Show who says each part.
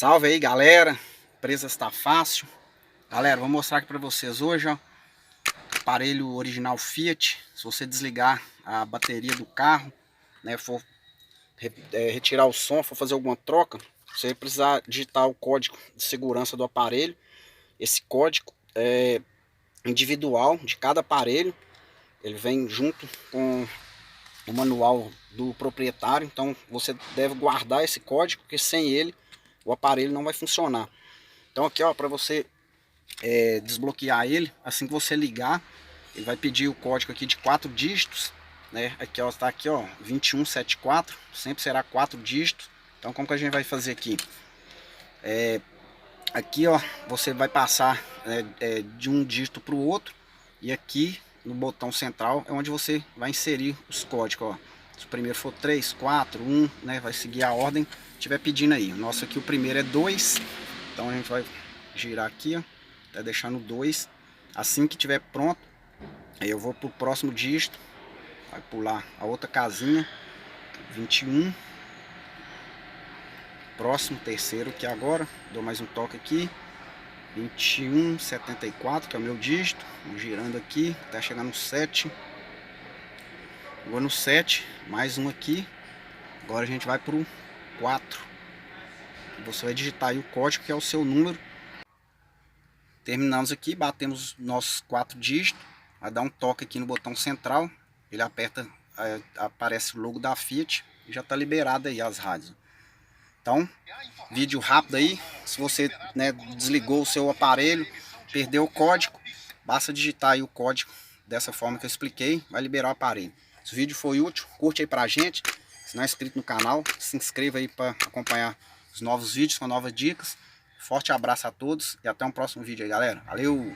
Speaker 1: Salve aí, galera, empresa está fácil. Galera, vou mostrar aqui para vocês hoje, ó, aparelho original Fiat. Se você desligar a bateria do carro, né, for retirar o som, for fazer alguma troca, você vai precisar digitar o código de segurança do aparelho. Esse código é individual de cada aparelho, ele vem junto com o manual do proprietário, então você deve guardar esse código, porque sem ele o aparelho não vai funcionar. Então aqui, ó, para você desbloquear ele, assim que você ligar, ele vai pedir o código aqui de 4 dígitos, né? Aqui, ó, está aqui, ó, 2174, sempre será 4 dígitos. Então como que a gente vai fazer aqui? Aqui, ó, você vai passar de um dígito para o outro, e aqui no botão central é onde você vai inserir os códigos, ó. Se o primeiro for 3, 4, 1, né, vai seguir a ordem que estiver pedindo aí. O nosso aqui, o primeiro é 2, então a gente vai girar aqui, ó, até deixar no 2. Assim que tiver pronto, aí eu vou pro próximo dígito, vai pular a outra casinha, 21. Próximo, terceiro aqui agora, dou mais um toque aqui, 2174, que é o meu dígito. Vou girando aqui até chegar no 7. Agora no 7, mais um aqui. Agora a gente vai pro 4. Você vai digitar aí o código, que é o seu número. Terminamos aqui, batemos nossos 4 dígitos. Vai dar um toque aqui no botão central, ele aperta, aparece o logo da Fiat e já está liberado aí as rádios. Então, vídeo rápido aí. Se você, né, desligou o seu aparelho, perdeu o código, basta digitar aí o código dessa forma que eu expliquei, vai liberar o aparelho. Se o vídeo foi útil, curte aí pra gente. Se não é inscrito no canal, se inscreva aí para acompanhar os novos vídeos com novas dicas. Forte abraço a todos e até um próximo vídeo aí, galera. Valeu!